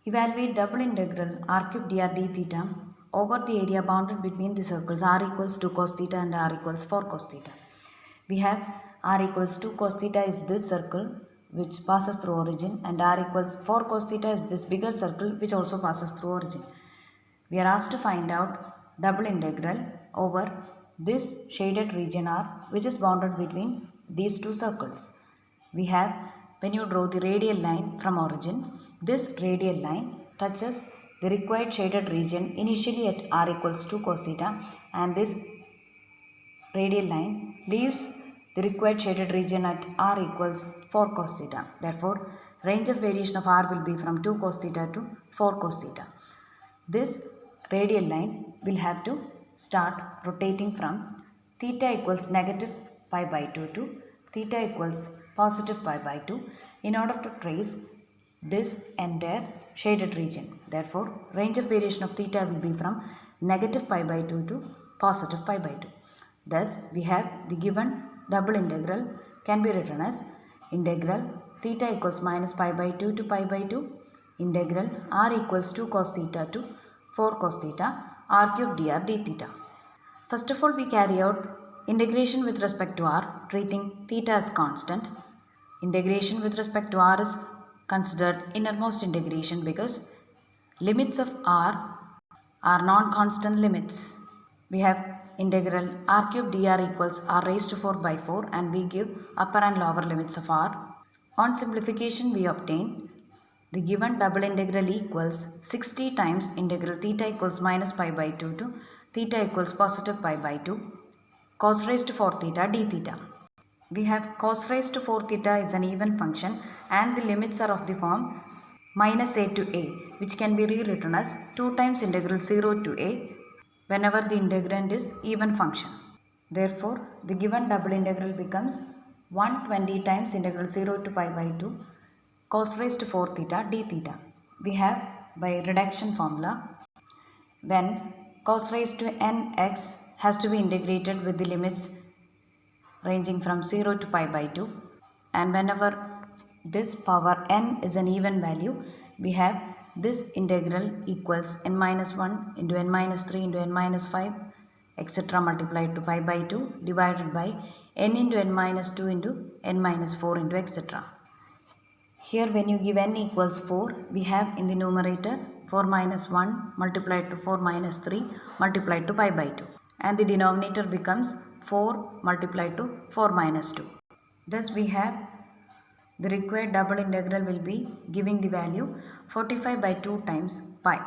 Evaluate double integral r cube dr d theta over the area bounded between the circles r equals 2 cos theta and r equals 4 cos theta. We have r equals 2 cos theta is this circle which passes through origin, and r equals 4 cos theta is this bigger circle which also passes through origin. We are asked to find out double integral over this shaded region R which is bounded between these two circles. We have, when you draw the radial line from origin, this radial line touches the required shaded region initially at R equals 2 cos theta, and this radial line leaves the required shaded region at R equals 4 cos theta. Therefore, range of variation of R will be from 2 cos theta to 4 cos theta. This radial line will have to start rotating from theta equals negative pi by 2 to theta equals positive pi by 2 in order to trace this entire shaded region. Therefore, range of variation of theta will be from negative pi by 2 to positive pi by 2. Thus, we have the given double integral can be written as integral theta equals minus pi by 2 to pi by 2 integral r equals 2 cos theta to 4 cos theta r cube dr d theta. First of all, we carry out integration with respect to r, treating theta as constant. Integration with respect to r is considered innermost integration because limits of r are non-constant limits. We have integral r cube dr equals r raised to 4 by 4, and we give upper and lower limits of r. On simplification, we obtain the given double integral equals 60 times integral theta equals minus pi by 2 to theta equals positive pi by 2 cos raised to 4 theta d theta. We have cos raised to 4 theta is an even function, and the limits are of the form minus a to a, which can be rewritten as 2 times integral 0 to a whenever the integrand is even function. Therefore, the given double integral becomes 120 times integral 0 to pi by 2 cos raised to 4 theta d theta. We have, by reduction formula, when cos raised to nx has to be integrated with the limits ranging from 0 to pi by 2, and whenever this power n is an even value, we have this integral equals n minus 1 into n minus 3 into n minus 5 etc. multiplied to pi by 2 divided by n into n minus 2 into n minus 4 into etc. Here, when you give n equals 4, we have in the numerator 4 minus 1 multiplied to 4 minus 3 multiplied to pi by 2, and the denominator becomes 4 multiplied to 4 minus 2. Thus, we have the required double integral will be giving the value 45 by 2 times pi.